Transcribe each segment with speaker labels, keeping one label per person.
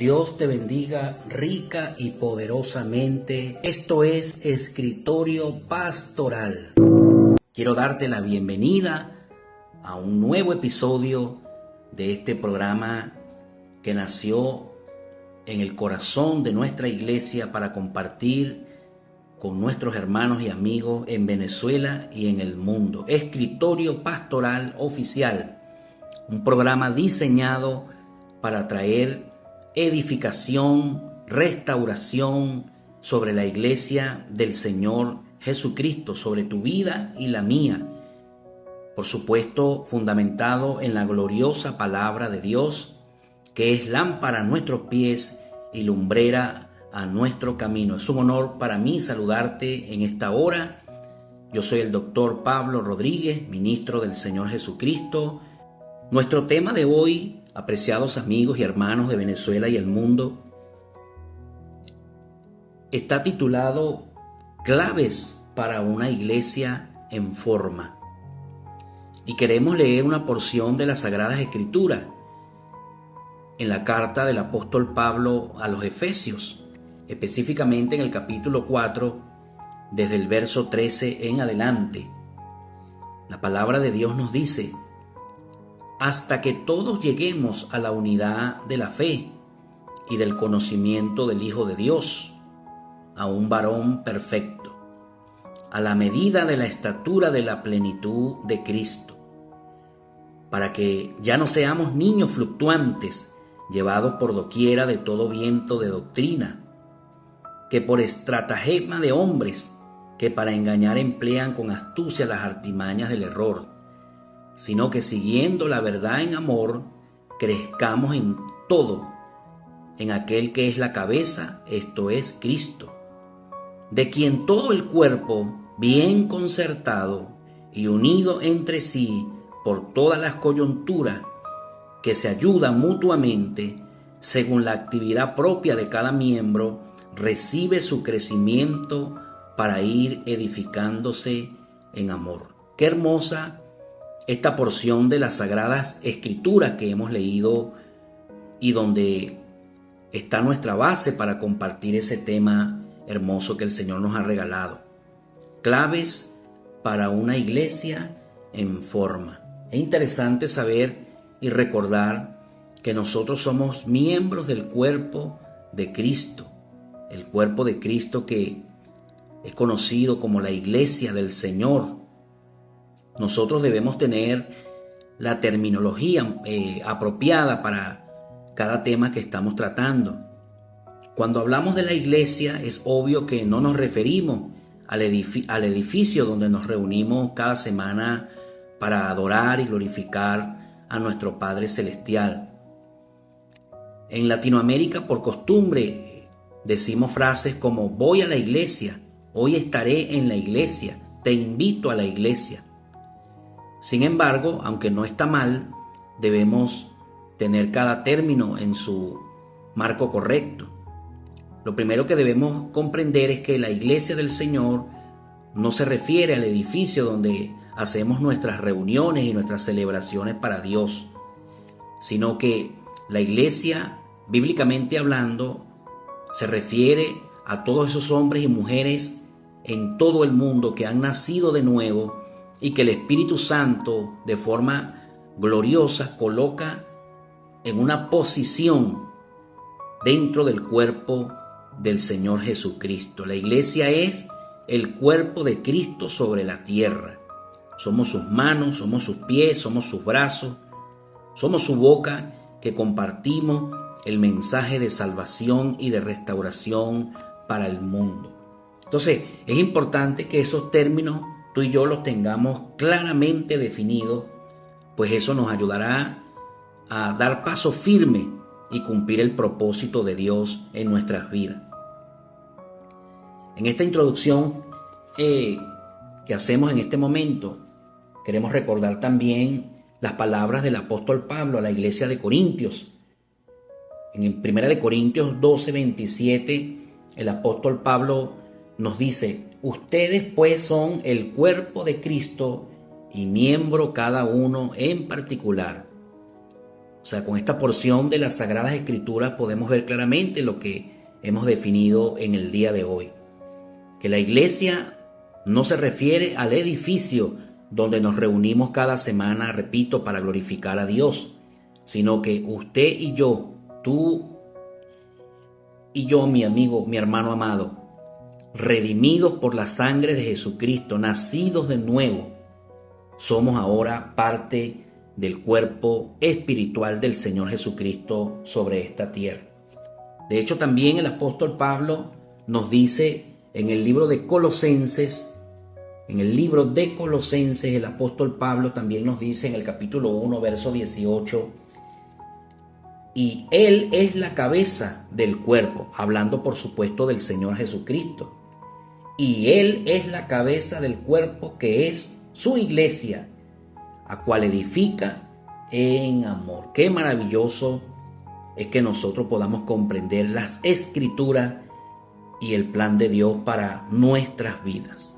Speaker 1: Dios te bendiga rica y poderosamente. Esto es Escritorio Pastoral. Quiero darte la bienvenida a un nuevo episodio de este programa que nació en el corazón de nuestra iglesia para compartir con nuestros hermanos y amigos en Venezuela y en el mundo. Escritorio Pastoral Oficial, un programa diseñado para traer edificación, restauración sobre la iglesia del Señor Jesucristo, sobre tu vida y la mía. Por supuesto, fundamentado en la gloriosa palabra de Dios, que es lámpara a nuestros pies y lumbrera a nuestro camino. Es un honor para mí saludarte en esta hora. Yo soy el doctor Pablo Rodríguez, ministro del Señor Jesucristo. Nuestro tema de hoy, apreciados amigos y hermanos de Venezuela y el mundo, está titulado Claves para una iglesia en forma. Y queremos leer una porción de las Sagradas Escrituras en la carta del apóstol Pablo a los Efesios, específicamente en el capítulo 4, desde el verso 13 en adelante. La palabra de Dios nos dice: hasta que todos lleguemos a la unidad de la fe y del conocimiento del Hijo de Dios, a un varón perfecto, a la medida de la estatura de la plenitud de Cristo, para que ya no seamos niños fluctuantes, llevados por doquiera de todo viento de doctrina, que por estratagema de hombres que para engañar emplean con astucia las artimañas del error, sino que siguiendo la verdad en amor, crezcamos en todo, en aquel que es la cabeza, esto es Cristo, de quien todo el cuerpo, bien concertado y unido entre sí por todas las coyunturas, que se ayudan mutuamente, según la actividad propia de cada miembro, recibe su crecimiento para ir edificándose en amor. Qué hermosa esta porción de las Sagradas Escrituras que hemos leído y donde está nuestra base para compartir ese tema hermoso que el Señor nos ha regalado. Claves para una iglesia en forma. Es interesante saber y recordar que nosotros somos miembros del cuerpo de Cristo, el cuerpo de Cristo que es conocido como la iglesia del Señor. Nosotros debemos tener la terminología apropiada para cada tema que estamos tratando. Cuando hablamos de la iglesia, es obvio que no nos referimos al edificio donde nos reunimos cada semana para adorar y glorificar a nuestro Padre Celestial. En Latinoamérica, por costumbre, decimos frases como voy a la iglesia, hoy estaré en la iglesia, te invito a la iglesia. Sin embargo, aunque no está mal, debemos tener cada término en su marco correcto. Lo primero que debemos comprender es que la iglesia del Señor no se refiere al edificio donde hacemos nuestras reuniones y nuestras celebraciones para Dios, sino que la iglesia, bíblicamente hablando, se refiere a todos esos hombres y mujeres en todo el mundo que han nacido de nuevo y que el Espíritu Santo de forma gloriosa coloca en una posición dentro del cuerpo del Señor Jesucristo. La iglesia es el cuerpo de Cristo sobre la tierra. Somos sus manos, somos sus pies, somos sus brazos, somos su boca que compartimos el mensaje de salvación y de restauración para el mundo. Entonces, es importante que esos términos tú y yo los tengamos claramente definidos, pues eso nos ayudará a dar paso firme y cumplir el propósito de Dios en nuestras vidas. En esta introducción que hacemos en este momento, queremos recordar también las palabras del apóstol Pablo a la iglesia de Corintios. En 1 Corintios 12:27, el apóstol Pablo nos dice: ustedes pues son el cuerpo de Cristo y miembro cada uno en particular. O sea, con esta porción de las Sagradas Escrituras podemos ver claramente lo que hemos definido en el día de hoy. Que la iglesia no se refiere al edificio donde nos reunimos cada semana, repito, para glorificar a Dios, sino que usted y yo, tú y yo, mi amigo, mi hermano amado, redimidos por la sangre de Jesucristo, nacidos de nuevo, somos ahora parte del cuerpo espiritual del Señor Jesucristo sobre esta tierra. De hecho, también el apóstol Pablo nos dice en el libro de Colosenses, el apóstol Pablo también nos dice en el capítulo 1, verso 18, y Él es la cabeza del cuerpo, hablando por supuesto del Señor Jesucristo. Y Él es la cabeza del cuerpo que es su iglesia, a cual edifica en amor. Qué maravilloso es que nosotros podamos comprender las Escrituras y el plan de Dios para nuestras vidas.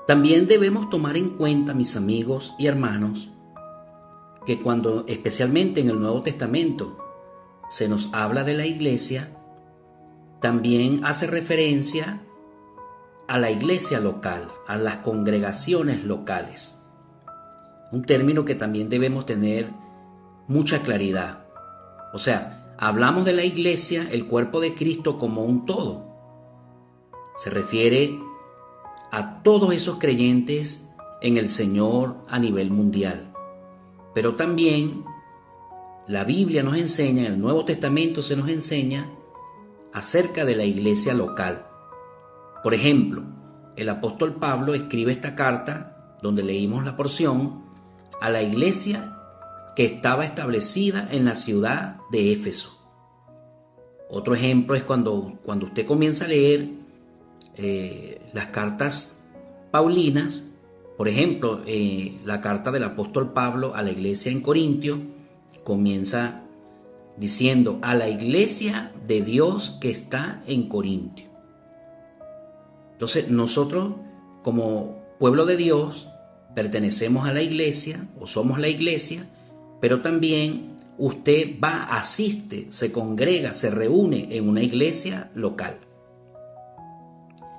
Speaker 1: También debemos tomar en cuenta, mis amigos y hermanos, que cuando, especialmente en el Nuevo Testamento, se nos habla de la iglesia, también hace referencia a la iglesia local, a las congregaciones locales. Un término que también debemos tener mucha claridad. O sea, hablamos de la iglesia, el cuerpo de Cristo, como un todo. Se refiere a todos esos creyentes en el Señor a nivel mundial. Pero también la Biblia nos enseña, en el Nuevo Testamento se nos enseña acerca de la iglesia local. Por ejemplo, el apóstol Pablo escribe esta carta, donde leímos la porción, a la iglesia que estaba establecida en la ciudad de Éfeso. Otro ejemplo es cuando usted comienza a leer las cartas paulinas, por ejemplo, la carta del apóstol Pablo a la iglesia en Corintio, comienza diciendo a la iglesia de Dios que está en Corintio. Entonces nosotros como pueblo de Dios pertenecemos a la iglesia o somos la iglesia, pero también usted va, asiste, se congrega, se reúne en una iglesia local.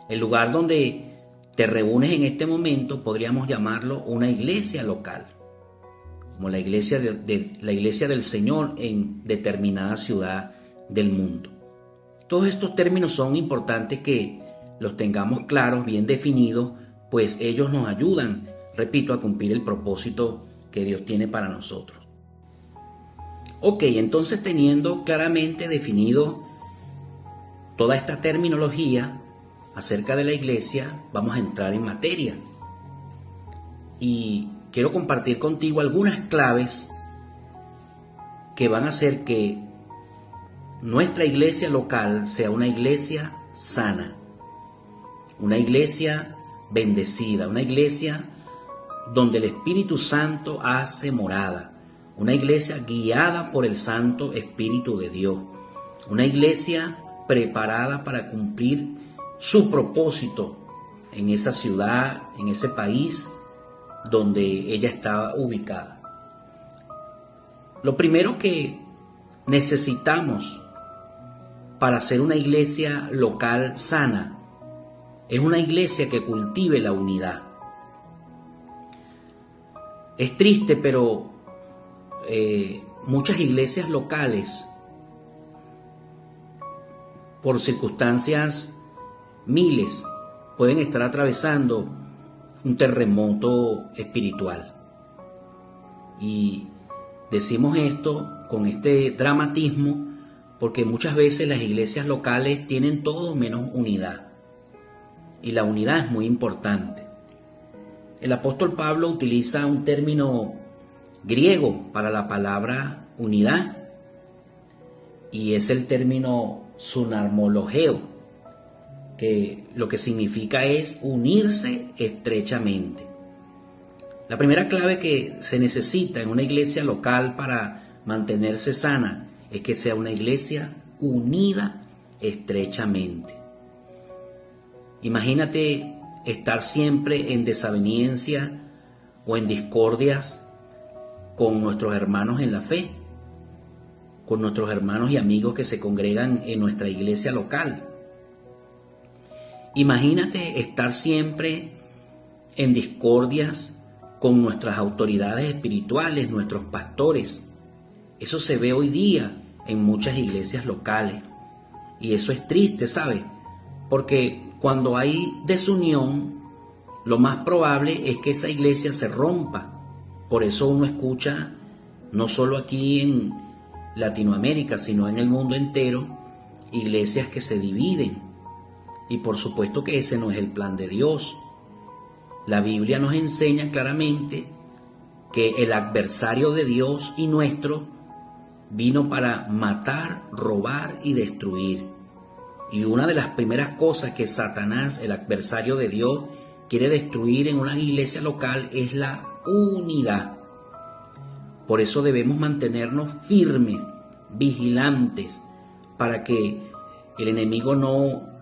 Speaker 1: El lugar donde te reúnes en este momento podríamos llamarlo una iglesia local, como la iglesia la iglesia del Señor en determinada ciudad del mundo. Todos estos términos son importantes que los tengamos claros, bien definidos, pues ellos nos ayudan, repito, a cumplir el propósito que Dios tiene para nosotros. Ok, entonces teniendo claramente definido toda esta terminología acerca de la iglesia, vamos a entrar en materia. Y quiero compartir contigo algunas claves que van a hacer que nuestra iglesia local sea una iglesia sana, una iglesia bendecida, una iglesia donde el Espíritu Santo hace morada, una iglesia guiada por el Santo Espíritu de Dios, una iglesia preparada para cumplir su propósito en esa ciudad, en ese país donde ella está ubicada. Lo primero que necesitamos para ser una iglesia local sana es una iglesia que cultive la unidad. Es triste, pero muchas iglesias locales, por circunstancias miles, pueden estar atravesando un terremoto espiritual. Y decimos esto con este dramatismo porque muchas veces las iglesias locales tienen todo menos unidad. Y la unidad es muy importante. El apóstol Pablo utiliza un término griego para la palabra unidad y es el término sunarmologeo, que lo que significa es unirse estrechamente. La primera clave que se necesita en una iglesia local para mantenerse sana es que sea una iglesia unida estrechamente. Imagínate estar siempre en desaveniencia o en discordias con nuestros hermanos en la fe. con nuestros hermanos y amigos que se congregan en nuestra iglesia local. Imagínate estar siempre en discordias con nuestras autoridades espirituales, nuestros pastores. Eso se ve hoy día en muchas iglesias locales. Y eso es triste, ¿sabes? Porque cuando hay desunión, lo más probable es que esa iglesia se rompa. Por eso uno escucha, no solo aquí en Latinoamérica, sino en el mundo entero, iglesias que se dividen. Y por supuesto que ese no es el plan de Dios. La Biblia nos enseña claramente que el adversario de Dios y nuestro vino para matar, robar y destruir. Y una de las primeras cosas que Satanás, el adversario de Dios, quiere destruir en una iglesia local es la unidad. Por eso debemos mantenernos firmes, vigilantes, para que el enemigo no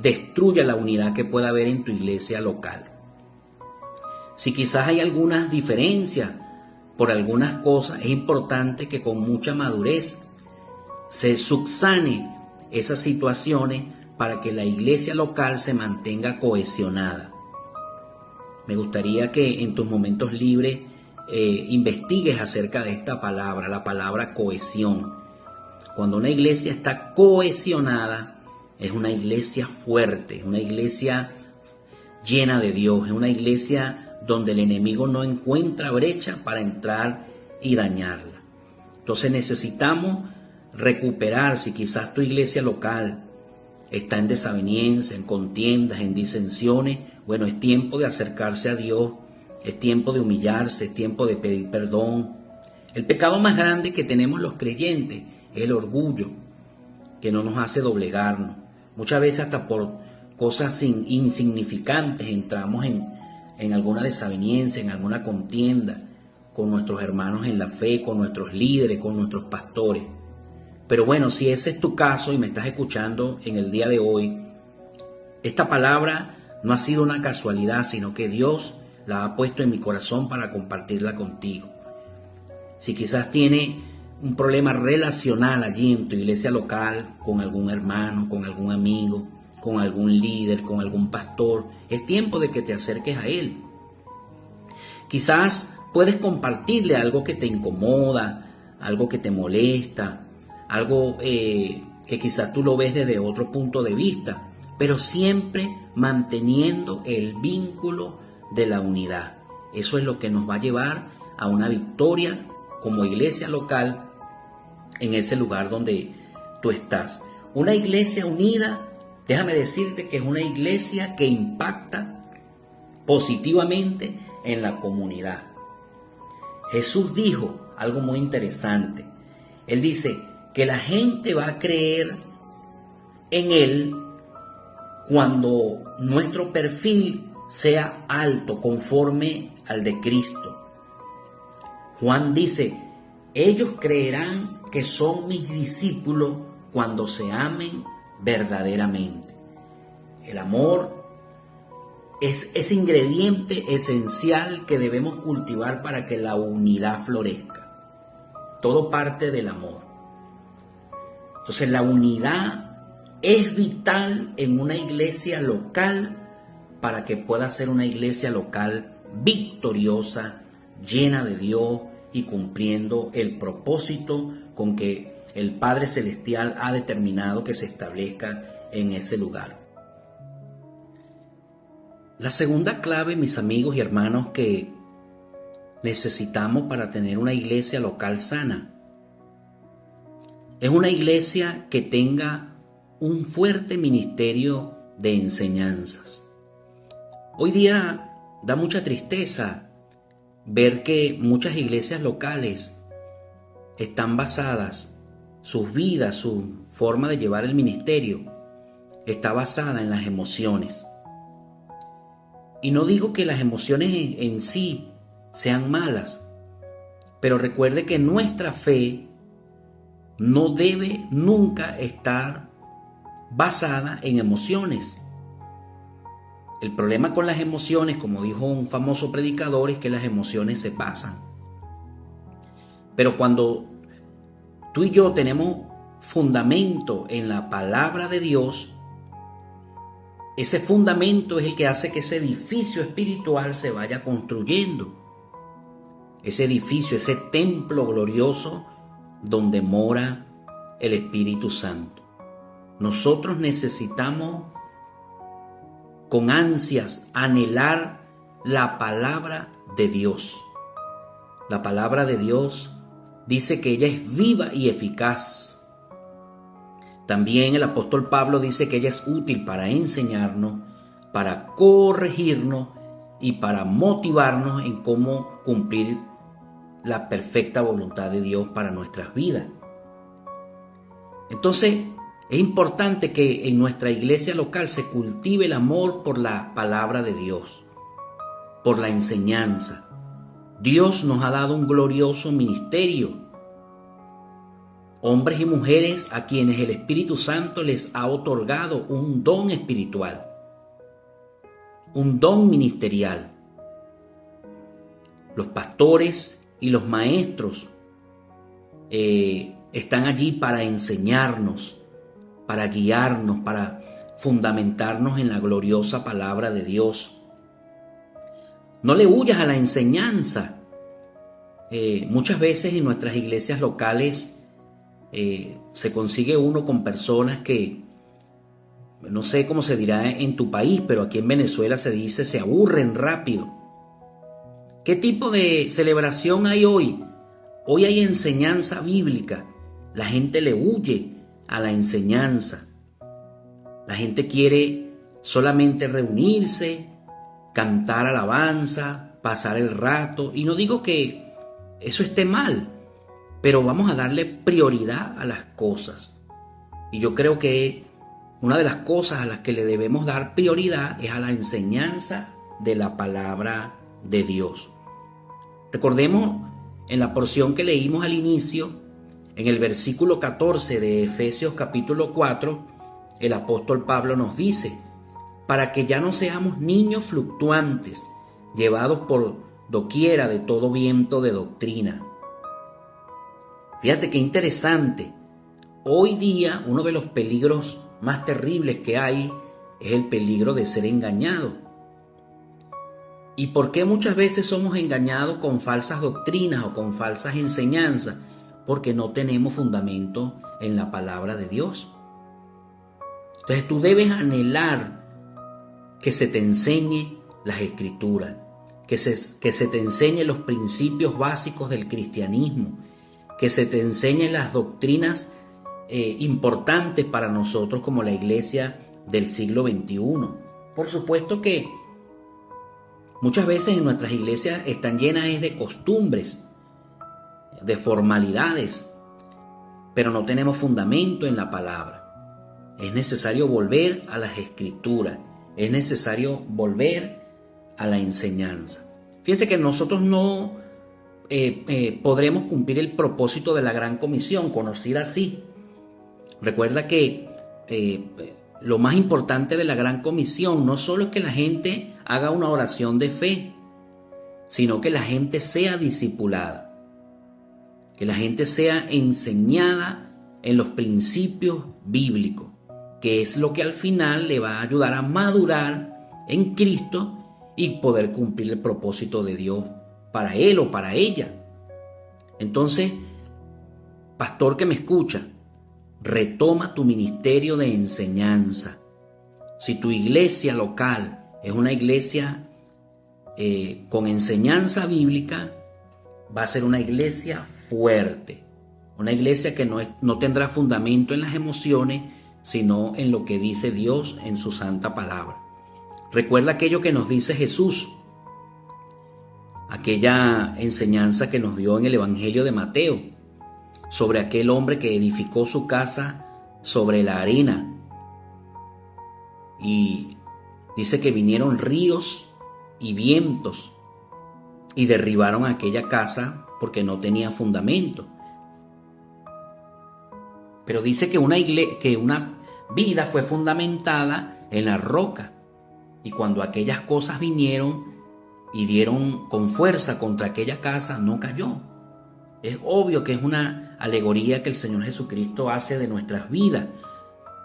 Speaker 1: destruya la unidad que pueda haber en tu iglesia local. Si quizás hay algunas diferencias por algunas cosas, es importante que con mucha madurez se subsane esas situaciones para que la iglesia local se mantenga cohesionada. Me gustaría que en tus momentos libres investigues acerca de esta palabra, la palabra cohesión. Cuando una iglesia está cohesionada, es una iglesia fuerte, es una iglesia llena de Dios, es una iglesia donde el enemigo no encuentra brecha para entrar y dañarla. Entonces necesitamos recuperar, si quizás tu iglesia local está en desaveniencia, en contiendas, en disensiones, bueno, es tiempo de acercarse a Dios, es tiempo de humillarse, es tiempo de pedir perdón. El pecado más grande que tenemos los creyentes es el orgullo, que no nos hace doblegarnos. Muchas veces hasta por cosas insignificantes entramos en alguna desaveniencia, en alguna contienda con nuestros hermanos en la fe, con nuestros líderes, con nuestros pastores. Pero bueno, si ese es tu caso y me estás escuchando en el día de hoy, esta palabra no ha sido una casualidad, sino que Dios la ha puesto en mi corazón para compartirla contigo. Si quizás tienes un problema relacional allí en tu iglesia local, con algún hermano, con algún amigo, con algún líder, con algún pastor, es tiempo de que te acerques a él. Quizás puedes compartirle algo que te incomoda, algo que te molesta, algo que quizás tú lo ves desde otro punto de vista, pero siempre manteniendo el vínculo de la unidad. Eso es lo que nos va a llevar a una victoria como iglesia local en ese lugar donde tú estás. Una iglesia unida, déjame decirte que es una iglesia que impacta positivamente en la comunidad. Jesús dijo algo muy interesante. Él dice que la gente va a creer en Él cuando nuestro perfil sea alto, conforme al de Cristo. Juan dice, ellos creerán que son mis discípulos cuando se amen verdaderamente. El amor es ese ingrediente esencial que debemos cultivar para que la unidad florezca. Todo parte del amor. Entonces la unidad es vital en una iglesia local para que pueda ser una iglesia local victoriosa, llena de Dios y cumpliendo el propósito con que el Padre Celestial ha determinado que se establezca en ese lugar. La segunda clave, mis amigos y hermanos, que necesitamos para tener una iglesia local sana, es una iglesia que tenga un fuerte ministerio de enseñanzas. Hoy día da mucha tristeza ver que muchas iglesias locales están basadas, sus vidas, su forma de llevar el ministerio, está basada en las emociones. Y no digo que las emociones en sí sean malas, pero recuerde que nuestra fe no debe nunca estar basada en emociones. El problema con las emociones, como dijo un famoso predicador, es que las emociones se pasan. Pero cuando tú y yo tenemos fundamento en la palabra de Dios, ese fundamento es el que hace que ese edificio espiritual se vaya construyendo. Ese edificio, ese templo glorioso donde mora el Espíritu Santo. Nosotros necesitamos con ansias anhelar la palabra de Dios. La palabra de Dios dice que ella es viva y eficaz. También el apóstol Pablo dice que ella es útil para enseñarnos, para corregirnos y para motivarnos en cómo cumplir la perfecta voluntad de Dios para nuestras vidas. Entonces, es importante que en nuestra iglesia local se cultive el amor por la palabra de Dios, por la enseñanza. Dios nos ha dado un glorioso ministerio. Hombres y mujeres a quienes el Espíritu Santo les ha otorgado un don espiritual, un don ministerial. Los pastores y los maestros están allí para enseñarnos, para guiarnos, para fundamentarnos en la gloriosa palabra de Dios. No le huyas a la enseñanza. Muchas veces en nuestras iglesias locales se consigue uno con personas que, no sé cómo se dirá en tu país, pero aquí en Venezuela se dice, se aburren rápido. ¿Qué tipo de celebración hay hoy? Hoy hay enseñanza bíblica. La gente le huye a la enseñanza. La gente quiere solamente reunirse, cantar alabanza, pasar el rato. Y no digo que eso esté mal, pero vamos a darle prioridad a las cosas. Y yo creo que una de las cosas a las que le debemos dar prioridad es a la enseñanza de la palabra de Dios. Recordemos en la porción que leímos al inicio, en el versículo 14 de Efesios capítulo 4, el apóstol Pablo nos dice, para que ya no seamos niños fluctuantes, llevados por doquiera de todo viento de doctrina. Fíjate qué interesante. Hoy día uno de los peligros más terribles que hay es el peligro de ser engañado. ¿Y por qué muchas veces somos engañados con falsas doctrinas o con falsas enseñanzas? Porque no tenemos fundamento en la palabra de Dios. Entonces tú debes anhelar que se te enseñe las Escrituras, que se te enseñe los principios básicos del cristianismo, que se te enseñen las doctrinas importantes para nosotros como la iglesia del siglo XXI. Por supuesto que muchas veces en nuestras iglesias están llenas de costumbres, de formalidades, pero no tenemos fundamento en la palabra. Es necesario volver a las Escrituras, es necesario volver a la enseñanza. Fíjense que nosotros no podremos cumplir el propósito de la Gran Comisión, conocida así. Recuerda que lo más importante de la Gran Comisión no solo es que la gente haga una oración de fe, sino que la gente sea discipulada, que la gente sea enseñada en los principios bíblicos, que es lo que al final le va a ayudar a madurar en Cristo y poder cumplir el propósito de Dios para él o para ella. Entonces, pastor que me escucha, retoma tu ministerio de enseñanza. Si tu iglesia local es una iglesia con enseñanza bíblica, va a ser una iglesia fuerte, una iglesia que no tendrá fundamento en las emociones, sino en lo que dice Dios en su santa palabra. Recuerda aquello que nos dice Jesús, aquella enseñanza que nos dio en el Evangelio de Mateo, sobre aquel hombre que edificó su casa sobre la arena. Y dice que vinieron ríos y vientos y derribaron aquella casa porque no tenía fundamento. Pero dice que una vida fue fundamentada en la roca. Y cuando aquellas cosas vinieron y dieron con fuerza contra aquella casa, no cayó. Es obvio que es una alegoría que el Señor Jesucristo hace de nuestras vidas.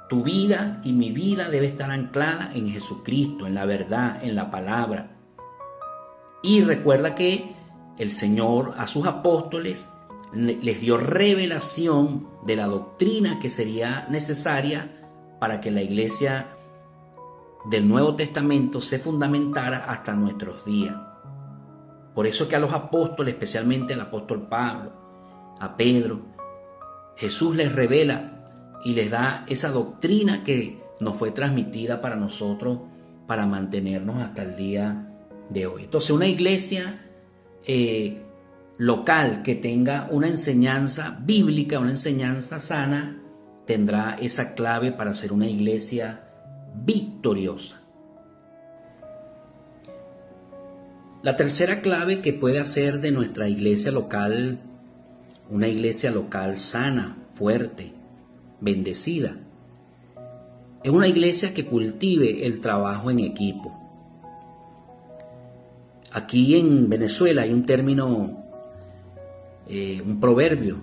Speaker 1: Tu vida y mi vida debe estar anclada en Jesucristo, en la verdad, en la palabra. Y recuerda que el Señor a sus apóstoles les dio revelación de la doctrina que sería necesaria para que la iglesia del Nuevo Testamento se fundamentara hasta nuestros días. Por eso es que a los apóstoles, especialmente al apóstol Pablo, a Pedro, Jesús les revela y les da esa doctrina que nos fue transmitida para nosotros para mantenernos hasta el día de hoy. Entonces, una iglesia local que tenga una enseñanza bíblica, una enseñanza sana, tendrá esa clave para ser una iglesia victoriosa. La tercera clave que puede hacer de nuestra iglesia local una iglesia local sana, fuerte, bendecida, es una iglesia que cultive el trabajo en equipo. Aquí en Venezuela hay un término, un proverbio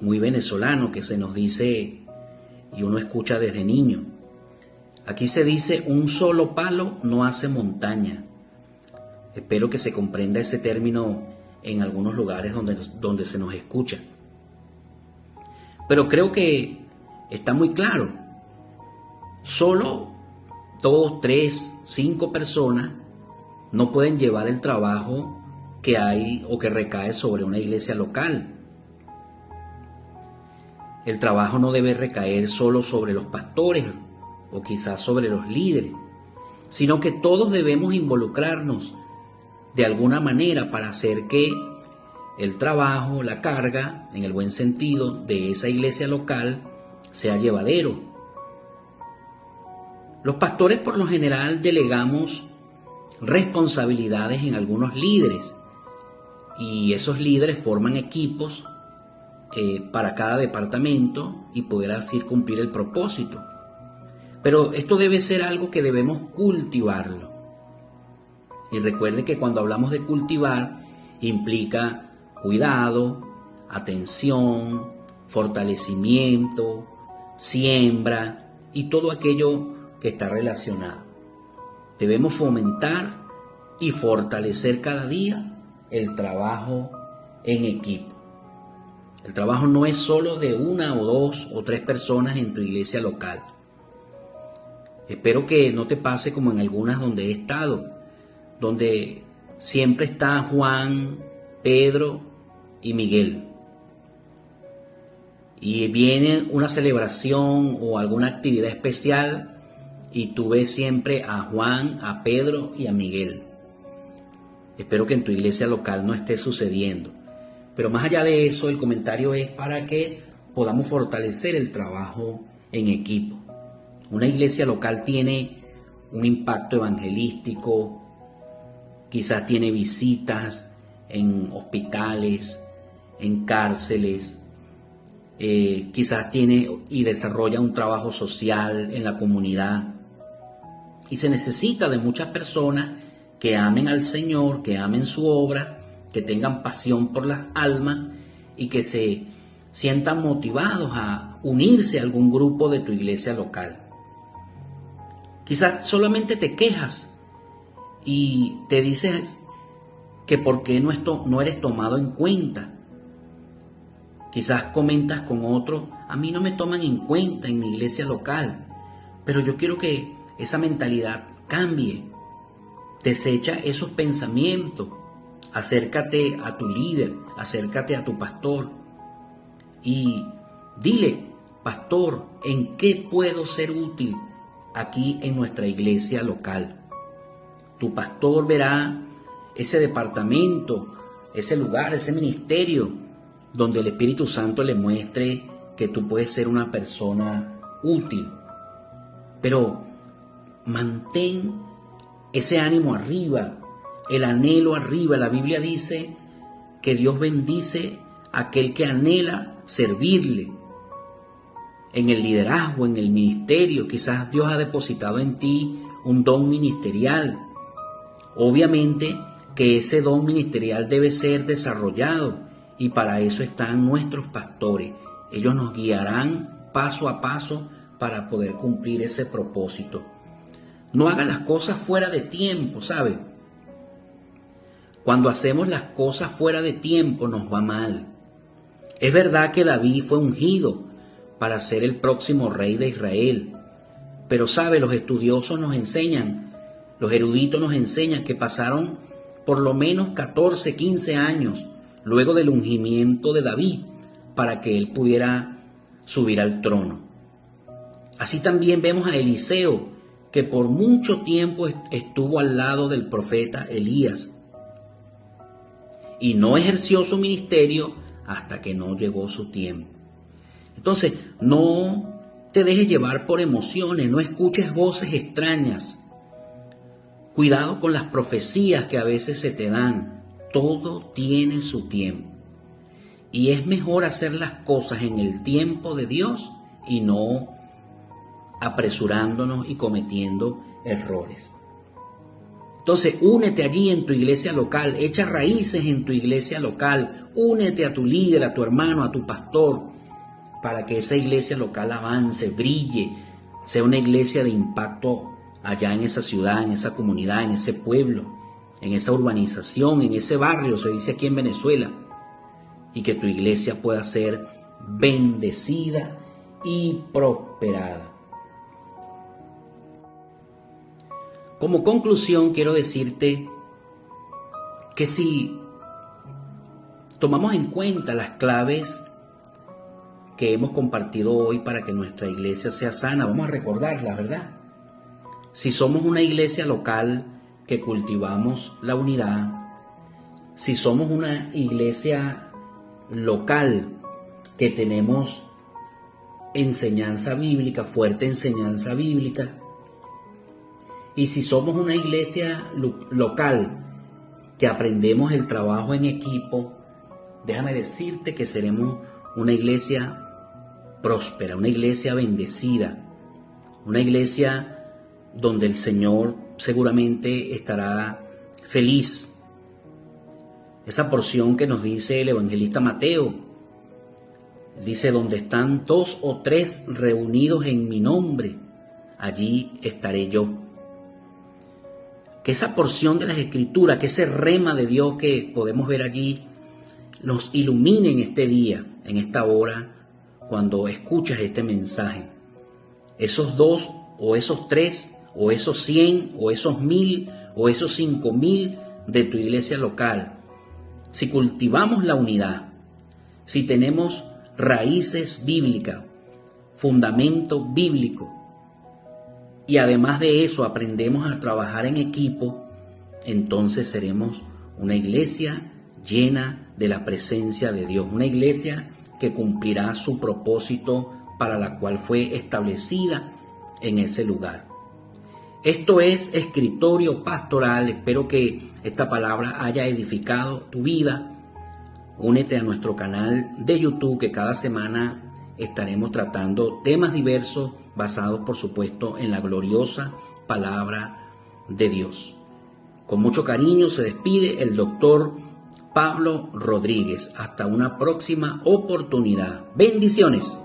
Speaker 1: muy venezolano que se nos dice y uno escucha desde niño. Aquí se dice: un solo palo no hace montaña. Espero que se comprenda ese término en algunos lugares donde se nos escucha. Pero creo que está muy claro. Solo 2, 3, 5 personas no pueden llevar el trabajo que hay o que recae sobre una iglesia local. El trabajo no debe recaer solo sobre los pastores o quizás sobre los líderes, sino que todos debemos involucrarnos de alguna manera para hacer que el trabajo, la carga, en el buen sentido, de esa iglesia local sea llevadero. Los pastores por lo general delegamos responsabilidades en algunos líderes y esos líderes forman equipos para cada departamento y poder así cumplir el propósito. Pero esto debe ser algo que debemos cultivarlo. Y recuerde que cuando hablamos de cultivar implica cuidado, atención, fortalecimiento, siembra y todo aquello que está relacionado. Debemos fomentar y fortalecer cada día el trabajo en equipo. El trabajo no es solo de 1 o 2 o 3 personas en tu iglesia local. Espero que no te pase como en algunas donde he estado, donde siempre está Juan, Pedro y Miguel. Y viene una celebración o alguna actividad especial y tú ves siempre a Juan, a Pedro y a Miguel. Espero que en tu iglesia local no esté sucediendo. Pero más allá de eso, el comentario es para que podamos fortalecer el trabajo en equipo. Una iglesia local tiene un impacto evangelístico, quizás tiene visitas en hospitales, en cárceles, quizás tiene y desarrolla un trabajo social en la comunidad. Y se necesita de muchas personas que amen al Señor, que amen su obra, que tengan pasión por las almas y que se sientan motivados a unirse a algún grupo de tu iglesia local. Quizás solamente te quejas y te dices que por qué no eres tomado en cuenta. Quizás comentas con otro: a mí no me toman en cuenta en mi iglesia local. Pero yo quiero que esa mentalidad cambie. Desecha esos pensamientos. Acércate a tu líder, acércate a tu pastor y dile: pastor, ¿en qué puedo ser útil aquí en nuestra iglesia local? Tu pastor verá ese departamento, ese lugar, ese ministerio donde el Espíritu Santo le muestre que tú puedes ser una persona útil. Pero mantén ese ánimo arriba, el anhelo arriba. La Biblia dice que Dios bendice a aquel que anhela servirle. En el liderazgo, en el ministerio, quizás Dios ha depositado en ti un don ministerial. Obviamente que ese don ministerial debe ser desarrollado y para eso están nuestros pastores. Ellos nos guiarán paso a paso para poder cumplir ese propósito. No haga las cosas fuera de tiempo, ¿sabe? Cuando hacemos las cosas fuera de tiempo nos va mal. Es verdad que David fue ungido para ser el próximo rey de Israel, pero ¿sabe? Los estudiosos nos enseñan, los eruditos nos enseñan que pasaron por lo menos 14, 15 años luego del ungimiento de David para que él pudiera subir al trono. Así también vemos a Eliseo, que por mucho tiempo estuvo al lado del profeta Elías y no ejerció su ministerio hasta que no llegó su tiempo. Entonces, no te dejes llevar por emociones, no escuches voces extrañas. Cuidado con las profecías que a veces se te dan. Todo tiene su tiempo. Y es mejor hacer las cosas en el tiempo de Dios y no apresurándonos y cometiendo errores. Entonces, únete allí en tu iglesia local, echa raíces en tu iglesia local, únete a tu líder, a tu hermano, a tu pastor, para que esa iglesia local avance, brille, sea una iglesia de impacto allá en esa ciudad, en esa comunidad, en ese pueblo, en esa urbanización, en ese barrio, se dice aquí en Venezuela, y que tu iglesia pueda ser bendecida y prosperada. Como conclusión, quiero decirte que si tomamos en cuenta las claves que hemos compartido hoy para que nuestra iglesia sea sana, vamos a recordarlas, ¿verdad? Si somos una iglesia local que cultivamos la unidad, si somos una iglesia local que tenemos enseñanza bíblica, fuerte enseñanza bíblica, y si somos una iglesia local que aprendemos el trabajo en equipo, déjame decirte que seremos una iglesia próspera, una iglesia bendecida, una iglesia donde el Señor seguramente estará feliz. Esa porción que nos dice el evangelista Mateo, dice: donde están 2 o 3 reunidos en mi nombre, allí estaré yo. Que esa porción de las Escrituras, que ese rema de Dios que podemos ver allí, nos ilumine en este día, en esta hora, cuando escuchas este mensaje. Esos 2 o esos 3 o esos 100 o esos 1000 o esos 5000 de tu iglesia local, si cultivamos la unidad, si tenemos raíces bíblicas, fundamento bíblico, y además de eso aprendemos a trabajar en equipo, entonces seremos una iglesia llena de la presencia de Dios, una iglesia que cumplirá su propósito para la cual fue establecida en ese lugar. Esto es Escritorio Pastoral. Espero que esta palabra haya edificado tu vida. Únete a nuestro canal de YouTube, que cada semana estaremos tratando temas diversos basados, por supuesto, en la gloriosa palabra de Dios. Con mucho cariño se despide el doctor Pablo Rodríguez. Hasta una próxima oportunidad. Bendiciones.